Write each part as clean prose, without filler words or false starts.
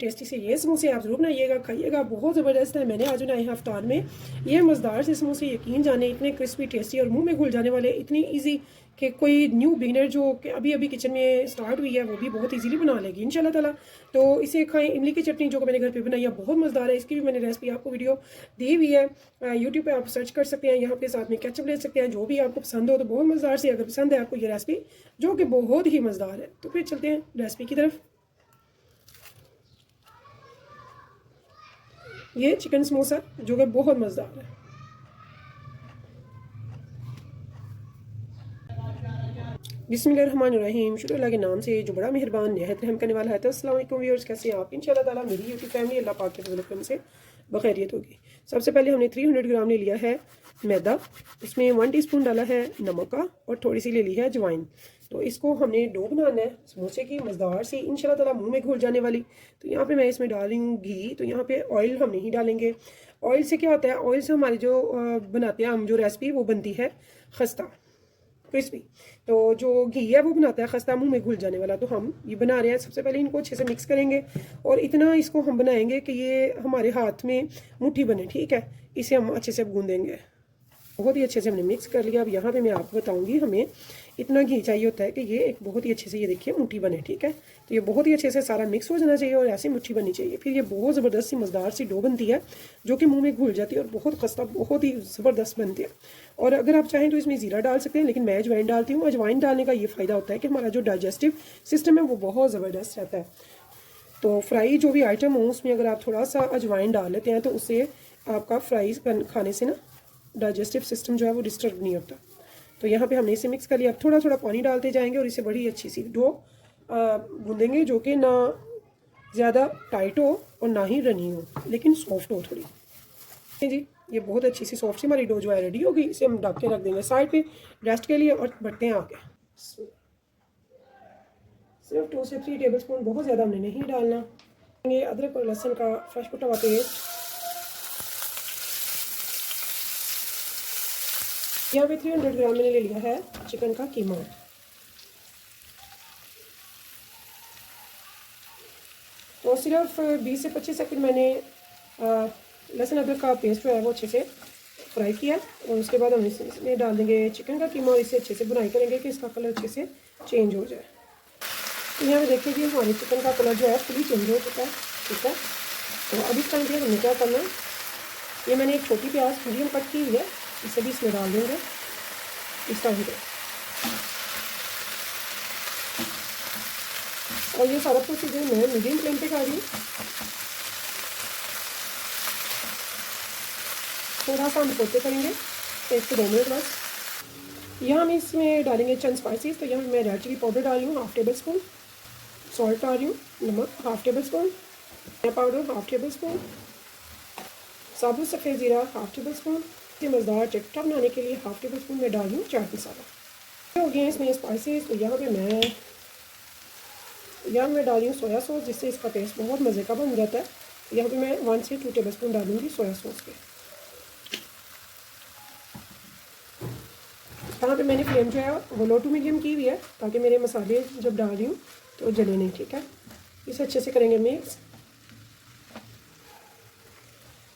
Tasty से ये समोसे आप ज़रूर बनाइएगा, खाइएगा, बहुत ज़बरदस्त है। मैंने आज बनाए हैं अफ्तार में ये मज़ेदार से समोसे, यकीन जाने इतने क्रिस्पी टेस्टी और मुंह में घुल जाने वाले, इतनी इजी कि कोई न्यू बिगिनर जो कि अभी अभी किचन में स्टार्ट हुई है वो भी बहुत इजीली बना लेगी इंशाल्लाह ताला। तो इसे खाएं। इमली की चटनी जो कि मैंने घर पे बनाई है बहुत मज़ेदार है, इसकी भी मैंने रेसिपी आपको वीडियो दी हुई है, यूट्यूब पे आप सर्च कर सकते हैं। यहाँ पे साथ में केचप ले सकते हैं, जो भी आपको पसंद हो। तो बहुत मज़ेदार से, अगर पसंद है आपको ये रेसिपी जो कि बहुत ही मज़ेदार है, तो फिर चलते हैं रेसिपी की तरफ। ये चिकन समोसा जो कि बहुत मज़ेदार है। बिस्मिल्लाहिर्रहमानिर्रहीम, शुरू अल्लाह के नाम से जो बड़ा मेहरबान निहायत रहम करने वाला है। तो अस्सलाम वालेकुम व्यूअर्स, कैसे हैं आप? इंशाल्लाह ताला मेरी यूट्यूब फैमिली अल्लाह पाक के फज़ल करम से बखैरियत होगी। सबसे पहले हमने 300 ग्राम ले लिया है मैदा, इसमें 1 टीस्पून डाला है नमक का और थोड़ी सी ले ली है अजवाइन। तो इसको हमने डो बनाना है समोसे की मज़ेदार सी, इंशाल्लाह ताला मुँह में घुल जाने वाली। तो यहाँ पर मैं इसमें डाल रही हूँ घी। तो यहाँ पर ऑयल हम नहीं डालेंगे। ऑयल से क्या होता है, ऑयल से हमारी जो बनाते हैं हम जो रेसिपी वो बनती है खस्ता क्रिस्पी। तो जो घी है वो बनाता है खस्ता, मुंह में घुल जाने वाला। तो हम ये बना रहे हैं। सबसे पहले इनको अच्छे से मिक्स करेंगे और इतना इसको हम बनाएंगे कि ये हमारे हाथ में मुट्ठी बने, ठीक है। इसे हम अच्छे से गूंदेंगे। बहुत ही अच्छे से हमने मिक्स कर लिया। अब यहाँ पे मैं आपको बताऊंगी हमें इतना घी चाहिए होता है कि ये एक बहुत ही अच्छे से, ये देखिए, मुट्ठी बने, ठीक है। तो ये बहुत ही अच्छे से सारा मिक्स हो जाना चाहिए और ऐसी मुट्ठी बननी चाहिए। फिर ये बहुत ज़बरदस्त सी मज़ेदार सी डो बनती है जो कि मुंह में घुल जाती है और बहुत खस्ता, बहुत ही ज़बरदस्त बनती है। और अगर आप चाहें तो इसमें ज़ीरा डाल सकते हैं, लेकिन मैं अजवाइन डालती हूँ। अजवाइन डालने का ये फ़ायदा होता है कि हमारा जो डाइजेस्टिव सिस्टम है वो बहुत ज़बरदस्त रहता है। तो फ्राई जो भी आइटम हो उसमें अगर आप थोड़ा सा अजवाइन डाल लेते हैं तो उससे आपका फ्राई खाने से ना डाइजेस्टिव सिस्टम जो है वो डिस्टर्ब नहीं होता। तो यहाँ पे हमने इसे मिक्स कर लिया। अब थोड़ा थोड़ा पानी डालते जाएंगे और इसे बड़ी अच्छी सी डो गूंदेंगे जो कि ना ज़्यादा टाइट हो और ना ही रनी हो, लेकिन सॉफ्ट हो थोड़ी। जी, ये बहुत अच्छी सी सॉफ्ट सी हमारी डो जो है रेडी होगी। इसे हम ढक के रख देंगे साइड पे रेस्ट के लिए और बढ़ते हैं आगे। सिर्फ 2 से 3 टेबल स्पून, बहुत ज़्यादा हमने नहीं डालना। ये अदरक और लहसुन का फ्रेश कटा हुआ पेस्ट। यहाँ पे 300 ग्राम मैंने ले लिया है चिकन का कीमा। तो सिर्फ 20 से 25 सेकंड मैंने लहसुन अदरक का पेस्ट जो है वो अच्छे से फ्राई किया और उसके बाद हम इसमें डाल देंगे चिकन का कीमा और इसे अच्छे से बुनाई करेंगे कि इसका कलर अच्छे से चेंज हो जाए। तो यहाँ पे देखिए कि हमारे चिकन का कलर जो है फुली चेंज हो चुका है, ठीक है। तो अब इस टाइम पे हमने क्या करना है, ये मैंने एक छोटी प्याज मीडियम कट की हुई है, इसे भी इसमें डाल देंगे इस टाइम पे। और ये सारा प्रोसीजर मैं मीडियम फ्लेम पे कर रही हूँ। थोड़ा सा हम सोते करेंगे 1 से 2 मिनट बस। यहाँ हम इसमें डालेंगे चंद स्पाइसेस। तो यहाँ मैं रेड चिली पाउडर डाल रही हूँ 1/2 टेबल स्पून, सॉल्ट डाल रही हूँ, नमक 1/2 टेबल स्पून, धनिया पाउडर 1/2 टेबल स्पून, साबुत सफ़ेद ज़ीरा 1/2 टेबल स्पून। ये मज़ेदार चटपटा बनाने के लिए 1/2 टेबल स्पून मैं डाल रही हूँ चाट मसाला। हो गए इसमें स्पाइसेस। तो यहाँ मैं डाल रही हूँ सोया सॉस, जिससे इसका टेस्ट बहुत मज़े का बन जाता है। यहाँ पे मैं 1 से 2 टेबल स्पून डालूँगी सोया सॉस के। यहाँ पे मैंने फ्लेम जो है वो लो टू मीडियम की हुई है ताकि मेरे मसाले जब डाल रही हूँ तो जले नहीं, ठीक है। इसे अच्छे से करेंगे मिक्स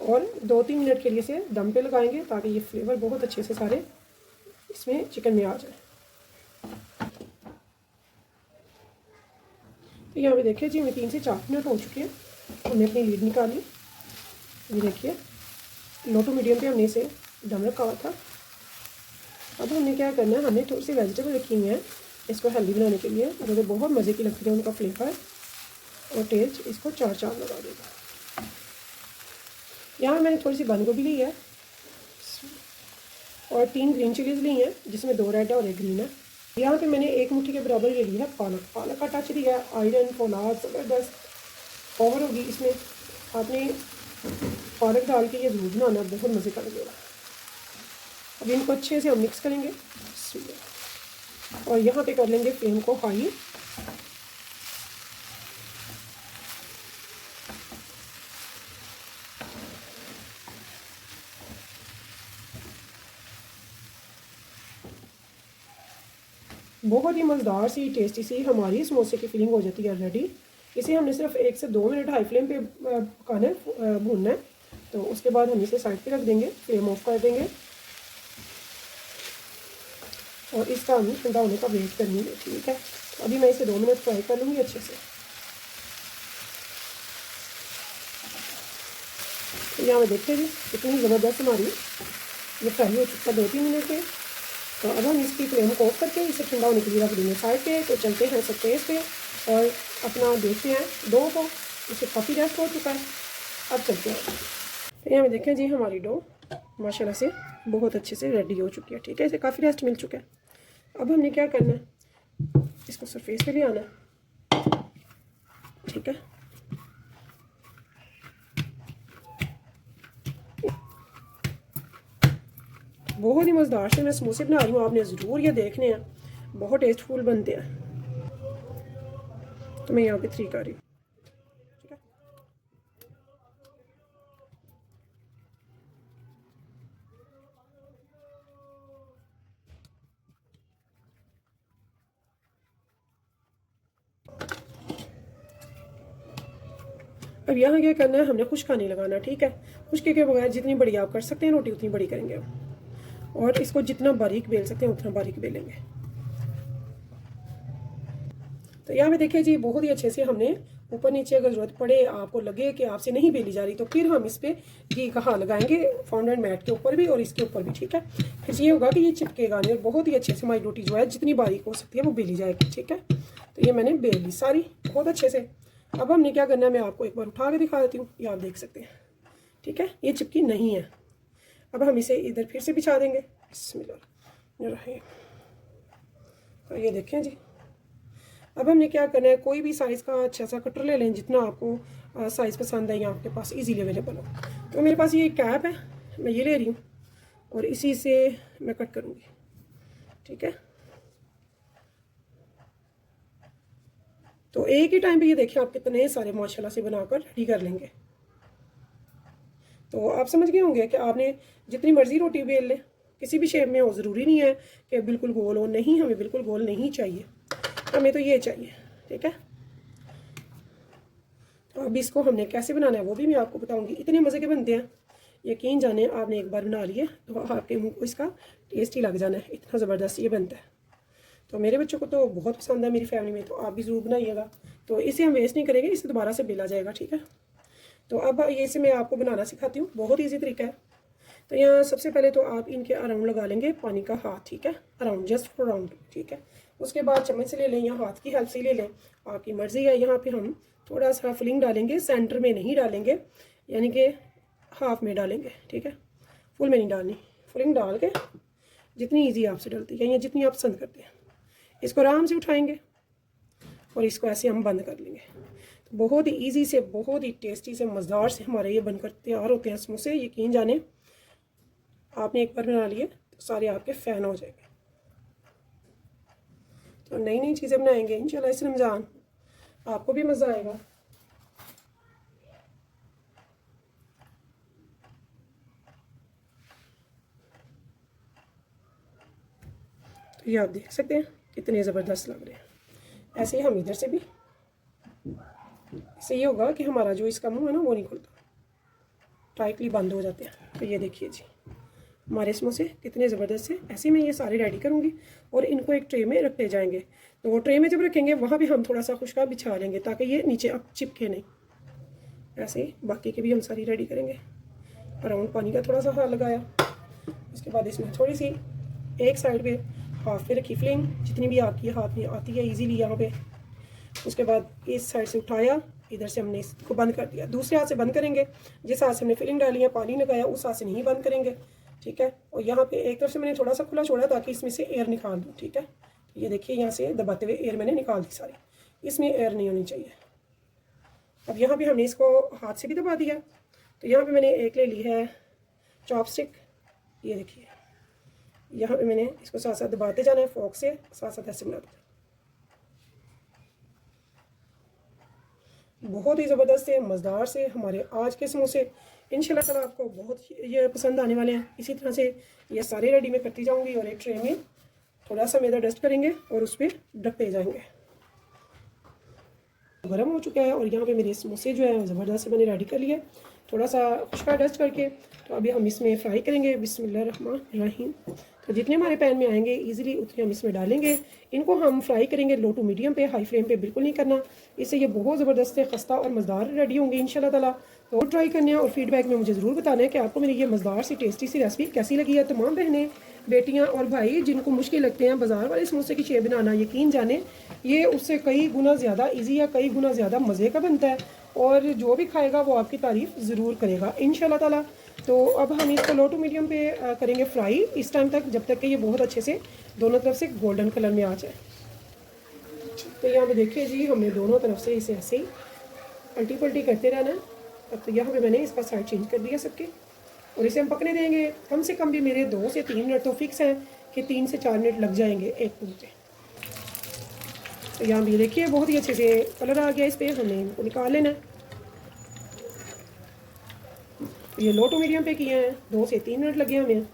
और 2-3 मिनट के लिए इसे दम पे लगाएंगे ताकि ये फ्लेवर बहुत अच्छे से सारे इसमें चिकन में आ जाए। तो यहाँ पे देखिए जी, हमें 3 से 4 मिनट हो चुके हैं। हमने अपनी लीड निकाली, ये देखिए लो टू मीडियम पे हमने इसे दम रखा हुआ था। अब हमें क्या करना है, हमने थोड़ी सी वेजिटेबल रखी हुई है इसको हेल्दी बनाने के लिए, जो कि बहुत मज़े की लगती है, उनका फ्लेवर और टेस्ट इसको चार चांद लगा देगा। यहाँ मैंने थोड़ी सी बंद गोभी ली है और 3 ग्रीन चिलीज़ ली हैं, जिसमें 2 रेड है और 1 ग्रीन है। यहाँ पे मैंने 1 मुट्ठी के बराबर ले लिया है पालक। पालक का टच दिया है, आयरन फौलाद ज़बरदस्त पावर होगी इसमें। आपने पालक डाल के ये ज़रूर बनाना, बहुत मज़े का लगेगा। अब इनको अच्छे से हम मिक्स करेंगे और यहाँ पे कर लेंगे फ्लेम को हाई। बहुत ही मज़ेदार सी टेस्टी सी हमारी समोसे की फिलिंग हो जाती है रेडी। इसे हमने सिर्फ 1 से 2 मिनट हाई फ्लेम पे पकाना है, भूनना है। तो उसके बाद हम इसे साइड पे रख देंगे, फ्लेम ऑफ कर देंगे और इसका हमें ठंडा होने का वेट करनी है, ठीक है। तो अभी मैं इसे 2 मिनट फ्राई कर लूँगी अच्छे से। तो यहाँ पे देखते हैं कितनी ज़बरदस्त हमारी ये फ्राई हो चुका 2-3 मिनट में। तो अब हम इसकी फ्लेम को ऑफ करके इसे ठंडा होने के लिए रख देंगे साइड पे। तो चलते हैं सब तेज़ पे और अपना देखते हैं डो को, इसे काफ़ी रेस्ट हो चुका है। अब चलते हैं। तो यहाँ पे देखें जी हमारी डो माशाल्लाह से बहुत अच्छे से रेडी हो चुकी है, ठीक है। इसे काफ़ी रेस्ट मिल चुका है। अब हमने क्या करना है, इसको सरफेस पे ले आना है, ठीक है। बहुत ही मज़ेदार से मैं समोसे बना रही हूँ, आपने ज़रूर ये देखने हैं, बहुत टेस्टफुल बनते हैं। तो मैं यहाँ पे 3 कर रही हूँ, ठीक है। अब यहाँ क्या करना है, हमने खुश्का नहीं लगाना, ठीक है। खुश्के के बगैर जितनी बड़ी आप कर सकते हैं रोटी उतनी बड़ी करेंगे और इसको जितना बारीक बेल सकते हैं उतना बारीक बेलेंगे। तो यहाँ पे देखिए जी बहुत ही अच्छे से हमने ऊपर नीचे अगर ज़रूरत पड़े, आपको लगे कि आपसे नहीं बेली जा रही, तो फिर हम इस पर घी का हाथ लगाएंगे फाउंडेंट मैट के ऊपर भी और इसके ऊपर भी, ठीक है। फिर ये होगा कि ये चिपकेगा नहीं और बहुत ही अच्छे से हमारी रोटी जो है जितनी बारीक हो सकती है वो बेली जाएगी, ठीक है। तो ये मैंने बेल ली सारी बहुत अच्छे से। अब हमने क्या करना है, मैं आपको एक बार उठा के दिखा देती हूँ, ये आप देख सकते हैं, ठीक है। ये चिपकी नहीं है। अब हम इसे इधर फिर से बिछा देंगे, बिस्मिल्लाह। तो ये देखें जी। अब हमने क्या करना है, कोई भी साइज़ का अच्छा सा कटर ले लें जितना आपको साइज़ पसंद है या आपके पास इजीली अवेलेबल हो। तो मेरे पास ये कैप है, मैं ये ले रही हूँ और इसी से मैं कट करूँगी, ठीक है। तो एक ही टाइम पे ये देखिए आप कितने सारे माशाल्लाह से बनाकर रेडी कर लेंगे। तो आप समझ गए होंगे कि आपने जितनी मर्ज़ी रोटी बेल लें, किसी भी शेप में हो, ज़रूरी नहीं है कि बिल्कुल गोल हो, नहीं, हमें बिल्कुल गोल नहीं चाहिए, हमें तो ये चाहिए, ठीक है। तो अब इसको हमने कैसे बनाना है वो भी मैं आपको बताऊंगी। इतने मज़े के बनते हैं, यकीन जाने आपने एक बार बना लिए तो आपके मुंह को इसका टेस्ट ही लग जाना है, इतना ज़बरदस्त ये बनता है। तो मेरे बच्चों को तो बहुत पसंद है, मेरी फैमिली में, तो आप भी ज़रूर बनाइएगा। तो इसे हम वेस्ट नहीं करेंगे, इसे दोबारा से बेला जाएगा, ठीक है। तो अब ये इसे मैं आपको बनाना सिखाती हूँ, बहुत ईजी तरीका है। तो यहाँ सबसे पहले तो आप इनके अराउंड लगा लेंगे पानी का हाथ, ठीक है, अराउंड, जस्ट फॉर राउंड, ठीक है। उसके बाद चम्मच से ले लें या हाथ की हेल्प से ले लें, आपकी मर्ज़ी है। यहाँ पे हम थोड़ा सा फिलिंग डालेंगे, सेंटर में नहीं डालेंगे, यानी कि हाफ में डालेंगे, ठीक है, फुल में नहीं डालनी। फिलिंग डाल के जितनी ईजी आपसे डलती है या जितनी आप पसंद करते हैं, इसको आराम से उठाएंगे और इसको ऐसे हम बंद कर लेंगे। तो बहुत ही ईजी से, बहुत ही टेस्टी से, मज़ेदार से हमारे ये बनकर तैयार होते हैं समोसे। यकीन जाने आपने एक बार बना लिए तो सारे आपके फ़ैन हो जाएंगे। तो नई नई चीज़ें बनाएंगे इंशाल्लाह इस रमज़ान, आपको भी मज़ा आएगा। तो ये आप देख सकते हैं कितने ज़बरदस्त लग रहे हैं। ऐसे ही हम इधर से भी, इससे ये होगा कि हमारा जो इसका मुंह है ना वो नहीं खुलता, टाइटली बंद हो जाते हैं। तो ये देखिए जी हमारे समोसे कितने ज़बरदस्त है। ऐसे में ये सारे रेडी करूँगी और इनको एक ट्रे में रखते जाएंगे। तो वो ट्रे में जब रखेंगे वहाँ भी हम थोड़ा सा खुशका बिछा लेंगे ताकि ये नीचे अब चिपके नहीं। ऐसे ही बाकी के भी हम सारी रेडी करेंगे। अराउंड पानी का थोड़ा सा हाथ लगाया, उसके बाद इसमें थोड़ी सी एक साइड पे हाफ पे रखी फ्लेम, जितनी भी आपकी हाथ में आती है ईजीली यहाँ पे। उसके बाद इस साइड से उठाया, इधर से हमने इसको बंद कर दिया, दूसरे हाथ से बंद करेंगे। जिस हाथ से हमने फिलिंग डाली है, पानी लगाया, उस हाथ से नहीं बंद करेंगे, ठीक है। और यहाँ पे एक तरफ से मैंने थोड़ा सा खुला छोड़ा ताकि इसमें से एयर निकाल दूँ, ठीक है। तो ये देखिए यहाँ से दबाते हुए एयर मैंने निकाल दी सारी, इसमें एयर नहीं होनी चाहिए। अब यहाँ पे हमने इसको हाथ से भी दबा दिया। तो यहाँ पे मैंने एक ले ली है चॉपस्टिक, ये देखिए यहाँ पे मैंने इसको साथ साथ दबाते जाना है, फोक से साथ साथ ऐसे बनाते जाना। बहुत ही ज़बरदस्त से, मज़ेदार से हमारे आज के समोसे इंशाल्लाह ताला आपको बहुत ये पसंद आने वाले हैं। इसी तरह से ये सारे रेडी में करती जाऊंगी और एक ट्रे में थोड़ा सा मैदा डस्ट करेंगे और उस पर ढकते जाएंगे। गर्म हो चुका है और यहाँ पे मेरे समोसे जो है ज़बरदस्त से मैंने रेडी कर लिया, थोड़ा सा खुशका डस्ट करके। तो अभी हम इसमें फ्राई करेंगे बिस्मिल्लाहिर्रहमानिर्रहीम। तो जितने हमारे पैन में आएंगे इजीली उतने हम इसमें डालेंगे। इनको हम फ्राई करेंगे लो टू मीडियम पे, हाई फ्लेम पे बिल्कुल नहीं करना। इससे ये बहुत ज़बरदस्त से खस्ता और मज़ेदार रेडी होंगे इंशाल्लाह ताला। तो ट्राई करने और फीडबैक में मुझे ज़रूर बताना है कि आपको मेरी ये मज़ेदार सी टेस्टी सी रेसिपी कैसी लगी है। तमाम बहनें, बेटियाँ और भाई जिनको मुश्किल लगते हैं बाज़ार वाले समोसे की शेप बनाना, यकीन जाने ये उससे कई गुना ज़्यादा ईजी या कई गुना ज़्यादा मज़े का बनता है और जो भी खाएगा वो आपकी तारीफ़ ज़रूर करेगा इंशाल्लाह ताला। तो अब हम इसको लो टू मीडियम पे करेंगे फ्राई इस टाइम तक, जब तक कि ये बहुत अच्छे से दोनों तरफ से गोल्डन कलर में आ जाए। तो यहाँ पे देखिए जी, हमने दोनों तरफ से इसे ऐसे ही पलटी पलटी करते रहना है। अब तो यहाँ पे मैंने इसका साइड चेंज कर दिया सबके और इसे हम पकने देंगे। कम से कम भी मेरे 2 से 3 मिनट तो फिक्स हैं कि 3 से 4 मिनट लग जाएंगे एक पूरे पे। तो यहाँ भी देखिए बहुत ही अच्छे से कलर आ गया इस पर, हमने इनको निकाल लेना है। ये लो टू मीडियम पे किए हैं, 2 से 3 मिनट लगे हमें।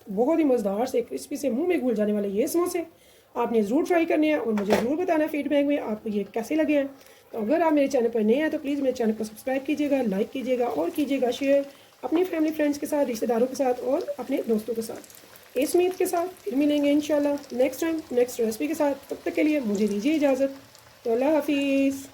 बहुत ही मज़ेदार से क्रिस्पी से मुंह में घुल जाने वाले ये समोसे आपने ज़रूर ट्राई करने हैं और मुझे ज़रूर बताना है फीडबैक में आपको ये कैसे लगे हैं। तो अगर आप मेरे चैनल पर नए हैं तो प्लीज़ मेरे चैनल को सब्सक्राइब कीजिएगा, लाइक कीजिएगा और कीजिएगा शेयर अपनी फैमिली फ्रेंड्स के साथ, रिश्तेदारों के साथ और अपने दोस्तों के साथ। इस उम्मीद के साथ फिर मिलेंगे इंशाल्लाह नेक्स्ट टाइम नेक्स्ट रेसिपी के साथ। तब तक के लिए मुझे दीजिए इजाज़त। तो अल्लाह हाफिज़।